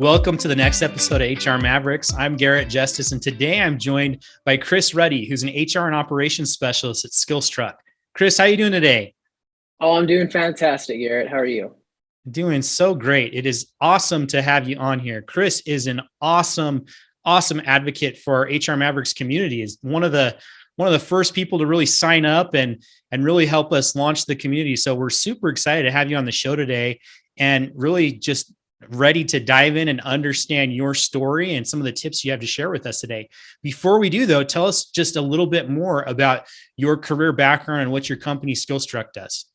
Welcome to the next episode of HR Mavericks. I'm Garrett Justice, and today I'm joined by Chris Ruddy, who's an HR and operations specialist at Skillstruck. Chris, how are you doing today? Oh, I'm doing fantastic, Garrett. How are you? Doing so great. It is awesome to have you on here. Chris is an awesome advocate for our HR Mavericks community. Is one of the first people to really sign up and really help us launch the community. So we're super excited to have you on the show today and really just ready to dive in and understand your story and some of the tips you have to share with us today. Before we do, though, tell us just a little bit more about your career background and what your company Skillstruck does.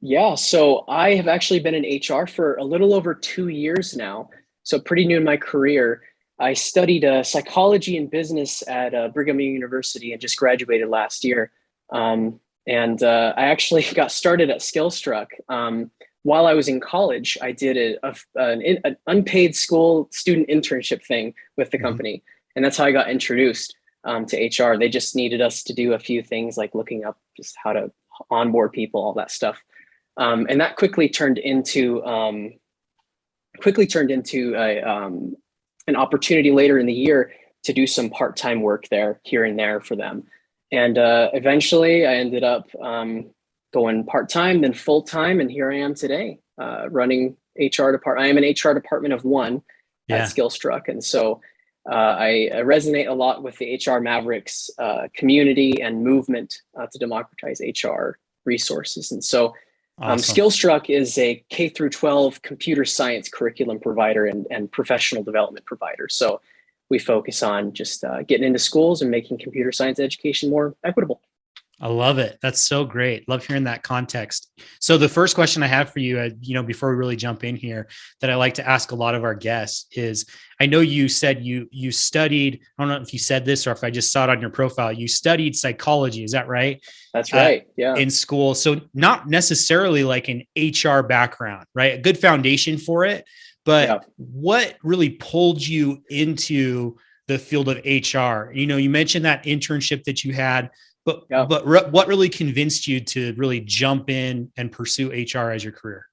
Yeah, so I have actually been in HR for a little over 2 years now, so pretty new in my career. I studied psychology and business at Brigham Young University and just graduated last year. I actually got started at Skillstruck. While I was in college, I did an unpaid school student internship thing with the company, and that's how I got introduced to HR. They just needed us to do a few things like looking up just how to onboard people, all that stuff. And that quickly turned into an opportunity later in the year to do some part-time work there, here and there for them. And eventually I ended up going part-time, then full-time, and here I am today, running HR department. I am an HR department of one at Skillstruck. And so I resonate a lot with the HR Mavericks community and movement to democratize HR resources. And so Awesome. Skillstruck is a K through 12 computer science curriculum provider and professional development provider. So we focus on just getting into schools and making computer science education more equitable. I love it. That's so great. Love hearing that context. So the first question I have for you, before we really jump in here, that I like to ask a lot of our guests is, I know you said you studied, I don't know if you said this or if I just saw it on your profile, you studied psychology. Is that right? That's right. Yeah. In school. So not necessarily like an HR background, right? A good foundation for it. But what really pulled you into the field of HR? You mentioned that internship that you had. But what really convinced you to really jump in and pursue HR as your career?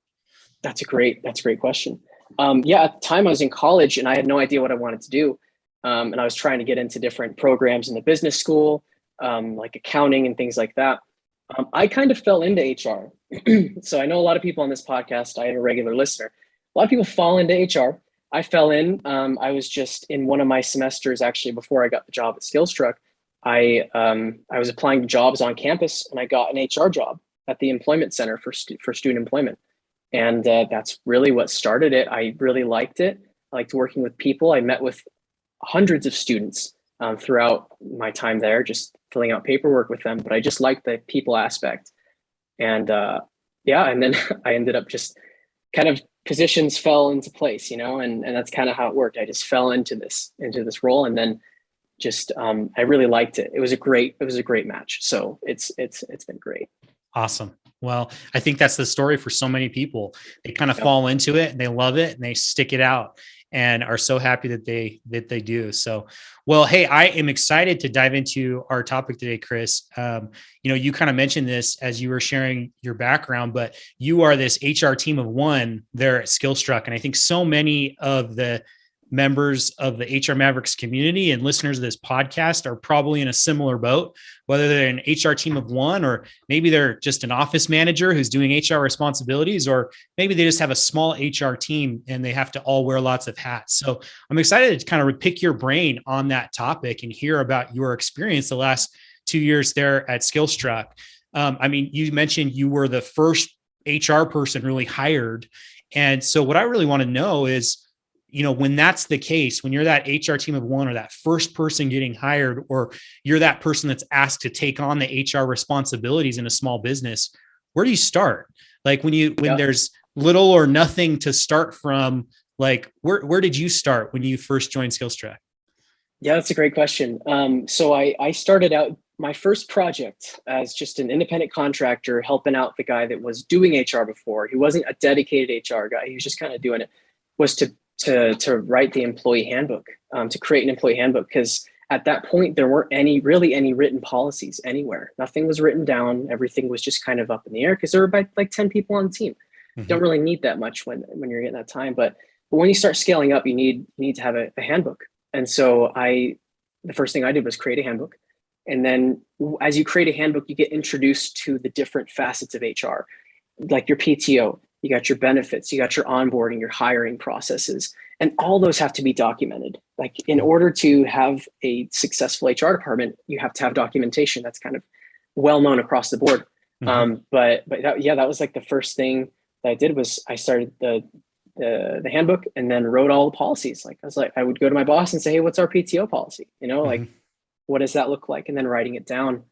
That's a great question. At the time I was in college and I had no idea what I wanted to do. And I was trying to get into different programs in the business school, like accounting and things like that. I kind of fell into HR. So I know a lot of people on this podcast, I am a regular listener. A lot of people fall into HR. I fell in. I was just in one of my semesters, actually, before I got the job at Skillstruck. I was applying to jobs on campus and I got an HR job at the employment center for student employment. And that's really what started it. I really liked it. I liked working with people. I met with hundreds of students throughout my time there, just filling out paperwork with them. But I just liked the people aspect. And and then I ended up just kind of positions fell into place, and that's kind of how it worked. I just fell into this role, and then just I really liked it. It was a great match. So it's been great. Awesome. Well, I think that's the story for so many people. They kind of fall into it and they love it and they stick it out and are so happy that they do. So, well, hey, I am excited to dive into our topic today, Chris. You kind of mentioned this as you were sharing your background, but you are this HR team of one there at Skillstruck. And I think so many of the members of the HR Mavericks community and listeners of this podcast are probably in a similar boat, whether they're an HR team of one, or maybe they're just an office manager who's doing HR responsibilities, or maybe they just have a small HR team and they have to all wear lots of hats. So I'm excited to kind of pick your brain on that topic and hear about your experience the last 2 years there at Skillstruck. You mentioned you were the first HR person really hired. And so what I really want to know is, when that's the case, when you're that HR team of one or that first person getting hired, or you're that person that's asked to take on the HR responsibilities in a small business, where do you start? Like when there's little or nothing to start from, like where did you start when you first joined Skillstruck? Yeah, that's a great question. So I started out my first project as just an independent contractor, helping out the guy that was doing HR before. He wasn't a dedicated HR guy. He was just kind of doing it, was to write the employee handbook, to create an employee handbook, because at that point there weren't any written policies anywhere. Nothing was written down. Everything was just kind of up in the air because there were about like 10 people on the team. Don't really need that much when you're getting that time. But But when you start scaling up, you need to have a handbook. And so the first thing I did was create a handbook. And then as you create a handbook, you get introduced to the different facets of HR, like your PTO, you got your benefits, you got your onboarding, your hiring processes, and all those have to be documented. Like in order to have a successful HR department, you have to have documentation. That's kind of well known across the board. But that was like the first thing that I did was I started the handbook and then wrote all the policies. Like I would go to my boss and say, hey, what's our PTO policy? Like what does that look like? And then writing it down.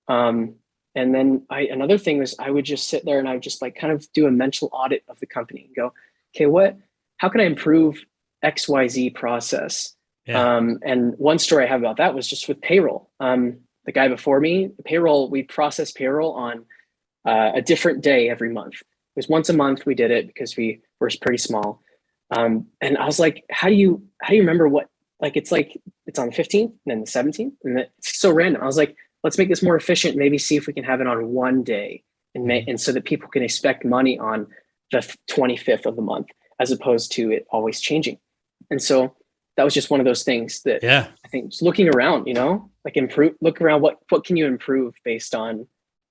And then another thing was I would just sit there and I would just like kind of do a mental audit of the company and go, okay, how can I improve XYZ process? Yeah. And one story I have about that was just with payroll. The guy before me, we process payroll on a different day every month. It was once a month we did it because we were pretty small. And I was like, how do you remember what, like it's on the 15th and then the 17th and it's so random. I was like, let's make this more efficient. Maybe see if we can have it on one day and so that people can expect money on the 25th of the month, as opposed to it always changing. And so that was just one of those things that I think just looking around, like look around, what can you improve based on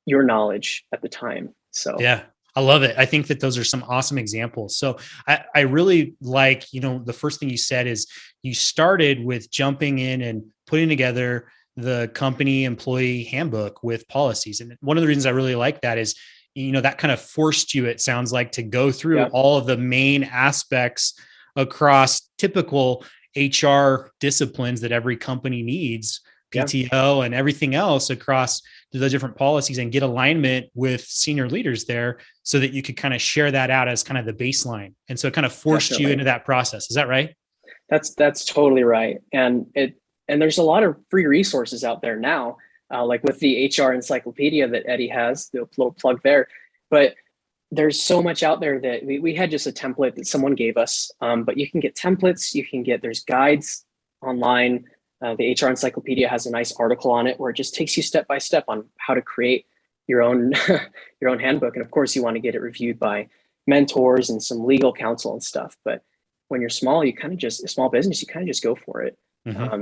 your knowledge at the time? So yeah, I love it. I think that those are some awesome examples. So I really like, the first thing you said is you started with jumping in and putting together the company employee handbook with policies. And one of the reasons I really like that is, that kind of forced you, it sounds like, to go through all of the main aspects across typical HR disciplines that every company needs, PTO and everything else across the different policies, and get alignment with senior leaders there so that you could kind of share that out as kind of the baseline. And so it kind of forced you into that process. Is that right? That's totally right. And there's a lot of free resources out there now, like with the HR encyclopedia that Eddie has, the little plug there. But there's so much out there that we had just a template that someone gave us, but you can get templates, there's guides online. The HR encyclopedia has a nice article on it where it just takes you step by step on how to create your own handbook. And of course you want to get it reviewed by mentors and some legal counsel and stuff. But when you're small, a small business, you kind of just go for it.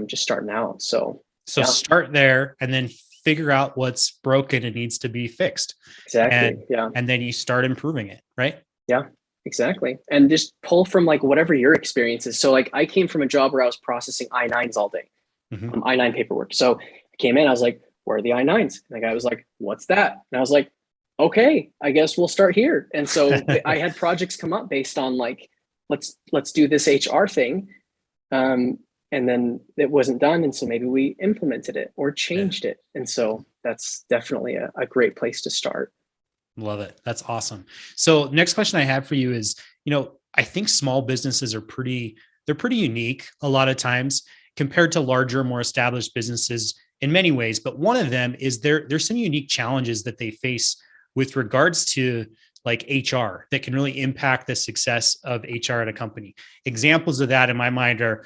Just starting out. So start there and then figure out what's broken and needs to be fixed. Exactly. And then you start improving it. Right. Yeah, exactly. And just pull from like whatever your experience is. So like I came from a job where I was processing I-9s all day, I-9 paperwork. So I came in, I was like, where are the I-9s? And the guy was like, what's that? And I was like, okay, I guess we'll start here. And so I had projects come up based on like, let's do this HR thing. And then it wasn't done. And so maybe we implemented it or changed it. And so that's definitely a great place to start. Love it. That's awesome. So next question I have for you is, I think small businesses they're pretty unique a lot of times compared to larger, more established businesses in many ways. But one of them is there's some unique challenges that they face with regards to like HR that can really impact the success of HR at a company. Examples of that in my mind are,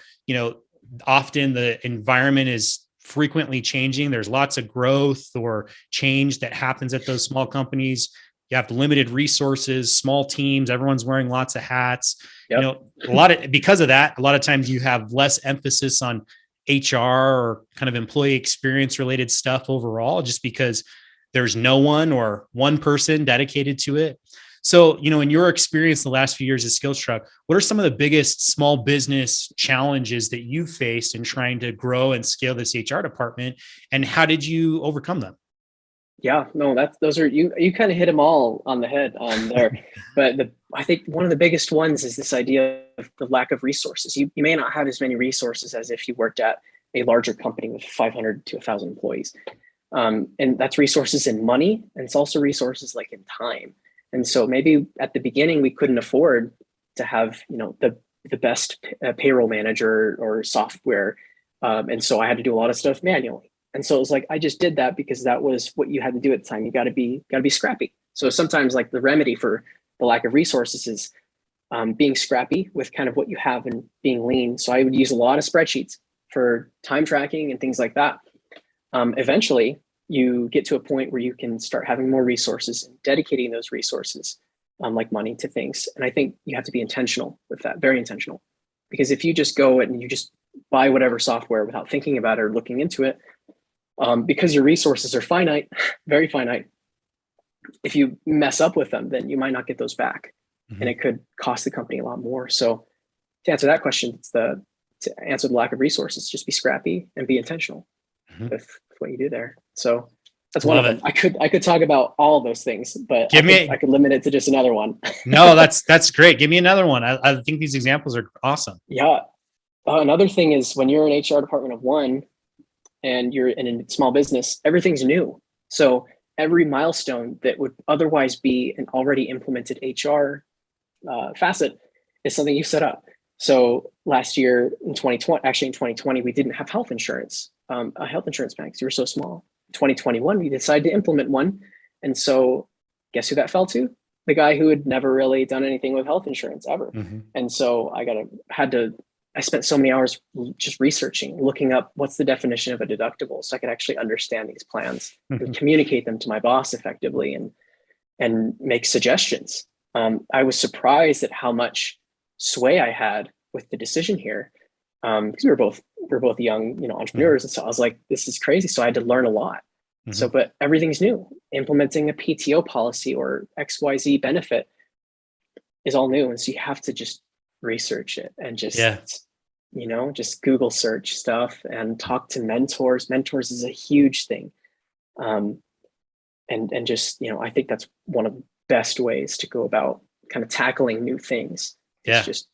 often the environment is frequently changing. There's lots of growth or change that happens at those small companies. You have limited resources, small teams, everyone's wearing lots of hats. Because of that, a lot of times you have less emphasis on HR or kind of employee experience related stuff overall, just because there's no one or one person dedicated to it. So, in your experience the last few years at SkillsTruck, what are some of the biggest small business challenges that you faced in trying to grow and scale this HR department? And how did you overcome them? Yeah, no, those are, you kind of hit them all on the head there. But I think one of the biggest ones is this idea of the lack of resources. You may not have as many resources as if you worked at a larger company with 500 to 1,000 employees. And that's resources in money. And it's also resources like in time. And so maybe at the beginning, we couldn't afford to have, the best payroll manager or software. And so I had to do a lot of stuff manually. And so it was like, I just did that because that was what you had to do at the time. You got to be scrappy. So sometimes like the remedy for the lack of resources is being scrappy with kind of what you have and being lean. So I would use a lot of spreadsheets for time tracking and things like that. Eventually, you get to a point where you can start having more resources and dedicating those resources like money to things. And I think you have to be intentional with that, very intentional. Because if you just go and you just buy whatever software without thinking about it or looking into it, because your resources are finite, very finite, if you mess up with them, then you might not get those back. And it could cost the company a lot more. So to answer that question, to answer the lack of resources, just be scrappy and be intentional with what you do there. So that's one of them. I could talk about all of those things, but I could limit it to just another one. No, that's great. Give me another one. I think these examples are awesome. Yeah. Another thing is when you're an HR department of one and you're in a small business, everything's new. So every milestone that would otherwise be an already implemented HR facet is something you set up. So last year in 2020, we didn't have health insurance, a health insurance plan because we were so small. 2021, we decided to implement one. And so guess who that fell to? The guy who had never really done anything with health insurance ever. And so I spent so many hours just researching, looking up what's the definition of a deductible so I could actually understand these plans and communicate them to my boss effectively and make suggestions. I was surprised at how much sway I had with the decision here, because we're both young, entrepreneurs, and so I was like, this is crazy. So I had to learn a lot. So, but everything's new. Implementing a PTO policy or XYZ benefit is all new, and so you have to just research it and just just Google search stuff and talk to mentors. Mentors is a huge thing, and just I think that's one of the best ways to go about kind of tackling new things. It's just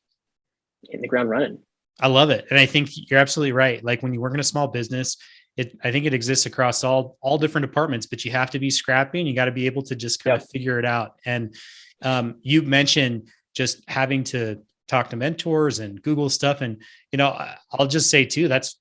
hitting the ground running. I love it. And I think you're absolutely right. Like when you work in a small business, I think it exists across all different departments, but you have to be scrappy and you got to be able to just kind of figure it out. And you mentioned just having to talk to mentors and Google stuff. And, I'll just say too, that's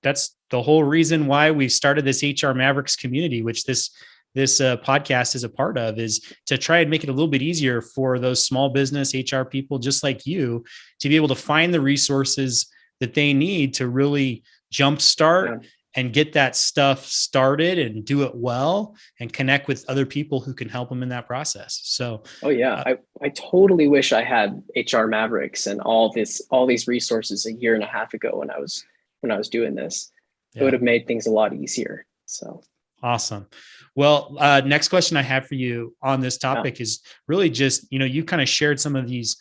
the whole reason why we started this HR Mavericks community, which this podcast is a part of, is to try and make it a little bit easier for those small business HR people just like you to be able to find the resources that they need to really jumpstart and get that stuff started and do it well and connect with other people who can help them in that process. So, I totally wish I had HR Mavericks and all these resources a year and a half ago when I was doing this. It would have made things a lot easier. So awesome. Well, next question I have for you on this topic is really just, you kind of shared some of these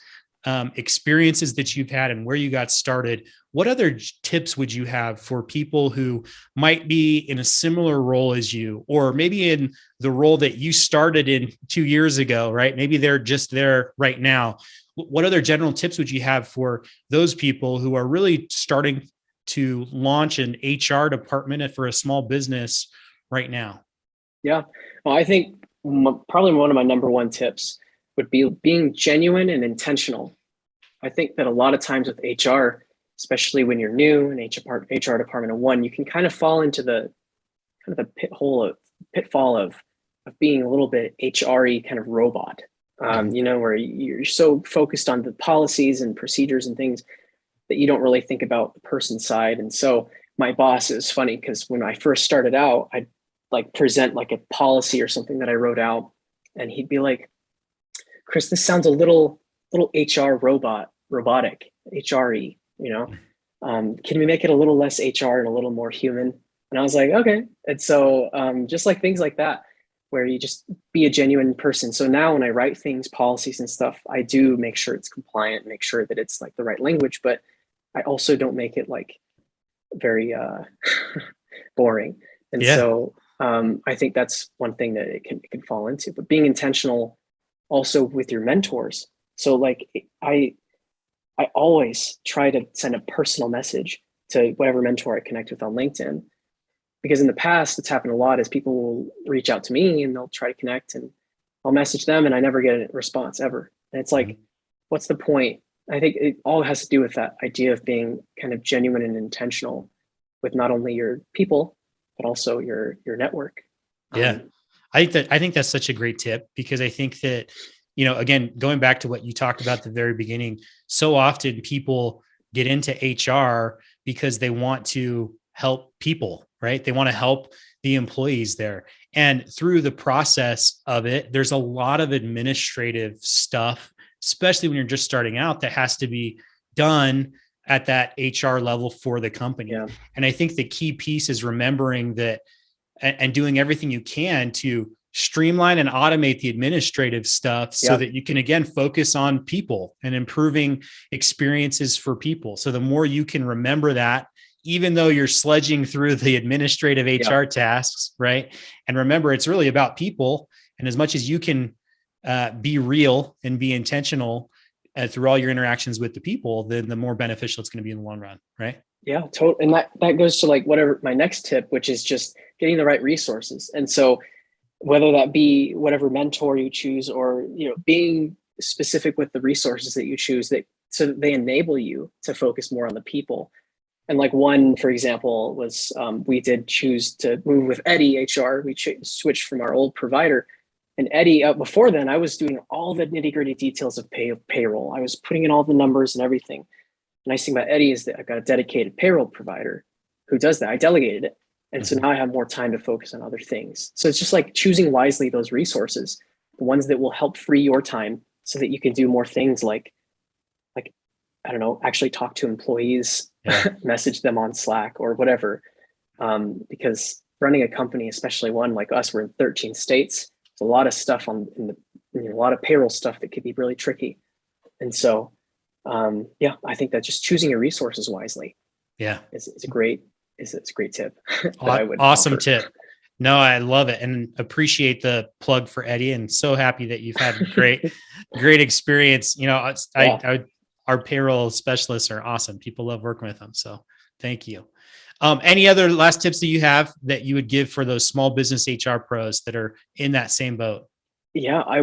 experiences that you've had and where you got started. What other tips would you have for people who might be in a similar role as you, or maybe in the role that you started in 2 years ago, right? Maybe they're just there right now. What other general tips would you have for those people who are really starting to launch an HR department for a small business right now? Yeah, well, I think probably one of my number one tips would be being genuine and intentional. I think that a lot of times with HR, especially when you're new in HR department of one, you can kind of fall into the pitfall of being a little bit HR-y kind of robot, where you're so focused on the policies and procedures and things that you don't really think about the person's side. And so my boss is funny because when I first started out, I'd present a policy or something that I wrote out, and he'd be like, Chris, this sounds a little HR robotic, HRE, can we make it a little less HR and a little more human? And I was like, okay. And so just things like that, where you just be a genuine person. So now when I write things, policies and stuff, I do make sure it's compliant, make sure that it's the right language, but I also don't make it very boring. And so I think that's one thing that it can fall into, but being intentional also with your mentors. So I always try to send a personal message to whatever mentor I connect with on LinkedIn, because in the past, it's happened a lot is people will reach out to me and they'll try to connect and I'll message them and I never get a response ever. And it's what's the point? I think it all has to do with that idea of being kind of genuine and intentional with not only your people, but also your network. Yeah. I think that's such a great tip, because I think that, again, going back to what you talked about at the very beginning, so often people get into HR because they want to help people, right? They want to help the employees there. And through the process of it, there's a lot of administrative stuff especially when you're just starting out, that has to be done at that HR level for the company. Yeah. And I think the key piece is remembering that and doing everything you can to streamline and automate the administrative stuff so that you can, again, focus on people and improving experiences for people. So the more you can remember that, even though you're sledging through the administrative HR tasks, right? And remember, it's really about people. And as much as you can be real and be intentional through all your interactions with the people, then the more beneficial it's going to be in the long run, right? Yeah, totally. And that goes to like whatever my next tip, which is just getting the right resources. And so whether that be whatever mentor you choose, or, you know, being specific with the resources that you choose, that so that they enable you to focus more on the people. And like one, for example, was we did choose to move with Eddie HR. We switched from our old provider. And Eddie, before then, I was doing all the nitty gritty details of payroll. I was putting in all the numbers and everything. The nice thing about Eddie is that I've got a dedicated payroll provider who does that. I delegated it. And so now I have more time to focus on other things. So it's just like choosing wisely those resources, the ones that will help free your time so that you can do more things like, I don't know, actually talk to employees, message them on Slack or whatever. Because running a company, especially one like us, we're in 13 states. There's a lot of stuff a lot of payroll stuff that could be really tricky. And so, I think that just choosing your resources wisely, is a great tip. Awesome tip. No, I love it and appreciate the plug for Eddie, and so happy that you've had a great experience. You know, our payroll specialists are awesome. People love working with them. So thank you. Any other last tips that you have that you would give for those small business HR pros that are in that same boat? Yeah, I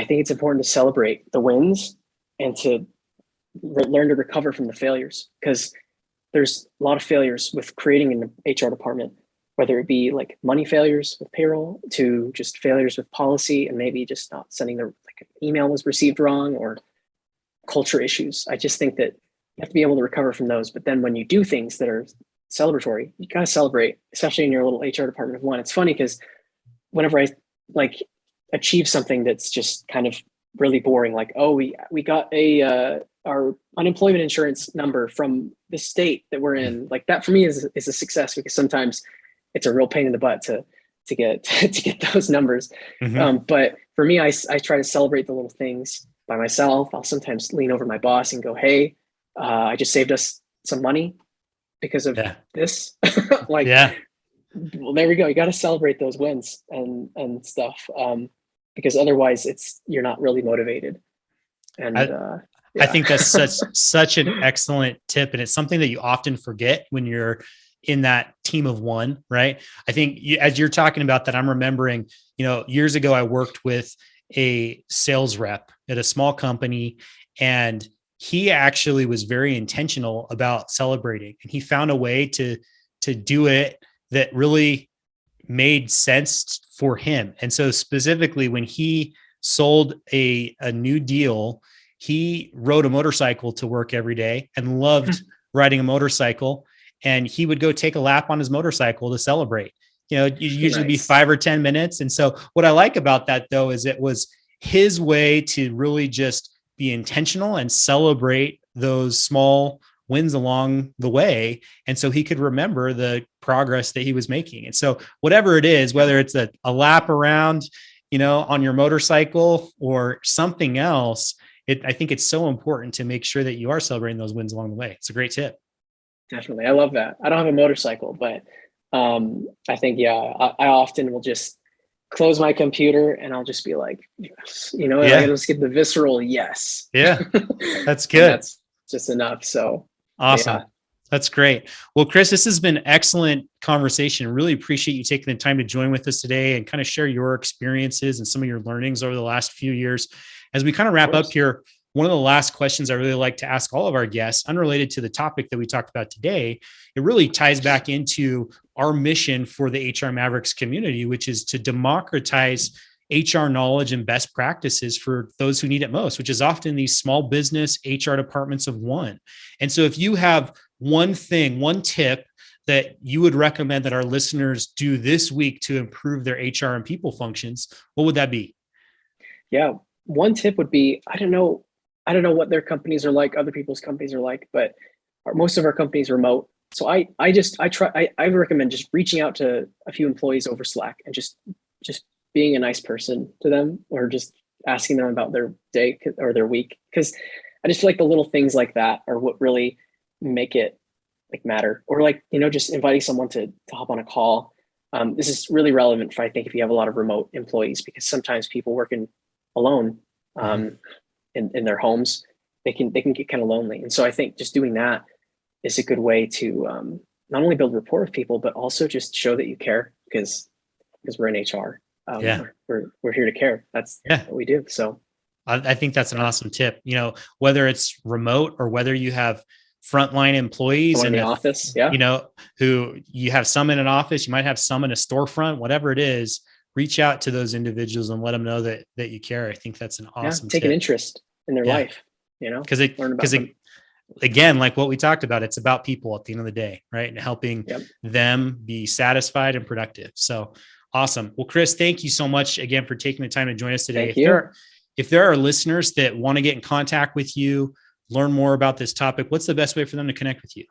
think it's important to celebrate the wins and to learn to recover from the failures, because there's a lot of failures with creating an HR department, whether it be like money failures with payroll to just failures with policy and maybe just not sending an email was received wrong, or culture issues. I just think that you have to be able to recover from those. But then when you do things that are celebratory, you got to celebrate, especially in your little HR department of one. It's funny because whenever I achieve something that's just kind of really boring, like, oh, we got our unemployment insurance number from the state that we're in, like that for me is a success, because sometimes it's a real pain in the butt to get those numbers. But for me, I try to celebrate the little things by myself. I'll sometimes lean over my boss and go, hey, I just saved us some money because of this. Well, there we go. You got to celebrate those wins and stuff. Because otherwise you're not really motivated. And I think that's such an excellent tip. And it's something that you often forget when you're in that team of one, right? I think as you're talking about that, I'm remembering, years ago, I worked with a sales rep at a small company, and he actually was very intentional about celebrating, and he found a way to do it that really made sense for him. And so specifically when he sold a new deal, he rode a motorcycle to work every day and loved riding a motorcycle. And he would go take a lap on his motorcycle to celebrate. It usually be 5 or 10 minutes. And so what I like about that, though, is it was his way to really just be intentional and celebrate those small wins along the way. And so he could remember the progress that he was making. And so whatever it is, whether it's a lap around, on your motorcycle or something else, I think it's so important to make sure that you are celebrating those wins along the way. It's a great tip. Definitely. I love that. I don't have a motorcycle, but I think, I often will just close my computer and I'll just be like, yes, I just get the visceral yes. Yeah, that's good. That's just enough. So awesome. Yeah. That's great. Well, Chris, this has been an excellent conversation. Really appreciate you taking the time to join with us today and kind of share your experiences and some of your learnings over the last few years. As we kind of wrap up here, one of the last questions I really like to ask all of our guests, unrelated to the topic that we talked about today, it really ties back into our mission for the HR Mavericks community, which is to democratize HR knowledge and best practices for those who need it most, which is often these small business HR departments of one. And so if you have one tip that you would recommend that our listeners do this week to improve their HR and people functions, what would that be? Yeah. one tip would be, I don't know what their companies are like, other people's companies are like, but most of our companies are remote. So I recommend just reaching out to a few employees over Slack and just being a nice person to them, or just asking them about their day or their week. Cause I just feel like the little things like that are what really make it like matter. Or like, just inviting someone to hop on a call. This is really relevant for, I think, if you have a lot of remote employees, because sometimes people working alone, in their homes, they can get kind of lonely. And so I think just doing that is a good way to not only build rapport with people, but also just show that you care, because we're in HR. Yeah. We're here to care. That's what we do. So I think that's an awesome tip. Whether it's remote or whether you have frontline employees in the office, who you have some in an office, you might have some in a storefront, whatever it is, reach out to those individuals and let them know that you care. I think that's an awesome take tip. An interest in their life, because again, like what we talked about, it's about people at the end of the day, right? And helping them be satisfied and productive. So awesome. Well, Chris, thank you so much again for taking the time to join us today. If there are listeners that want to get in contact with you, learn more about this topic, what's the best way for them to connect with you?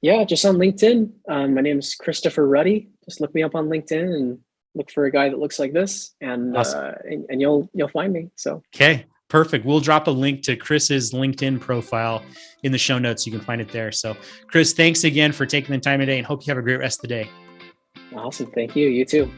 Yeah, just on LinkedIn. My name is Christopher Ruddy. Just look me up on LinkedIn and look for a guy that looks like this, and awesome. And you'll find me. So okay, perfect. We'll drop a link to Chris's LinkedIn profile in the show notes. You can find it there. So, Chris, thanks again for taking the time today, and hope you have a great rest of the day. Awesome. Thank you. You too.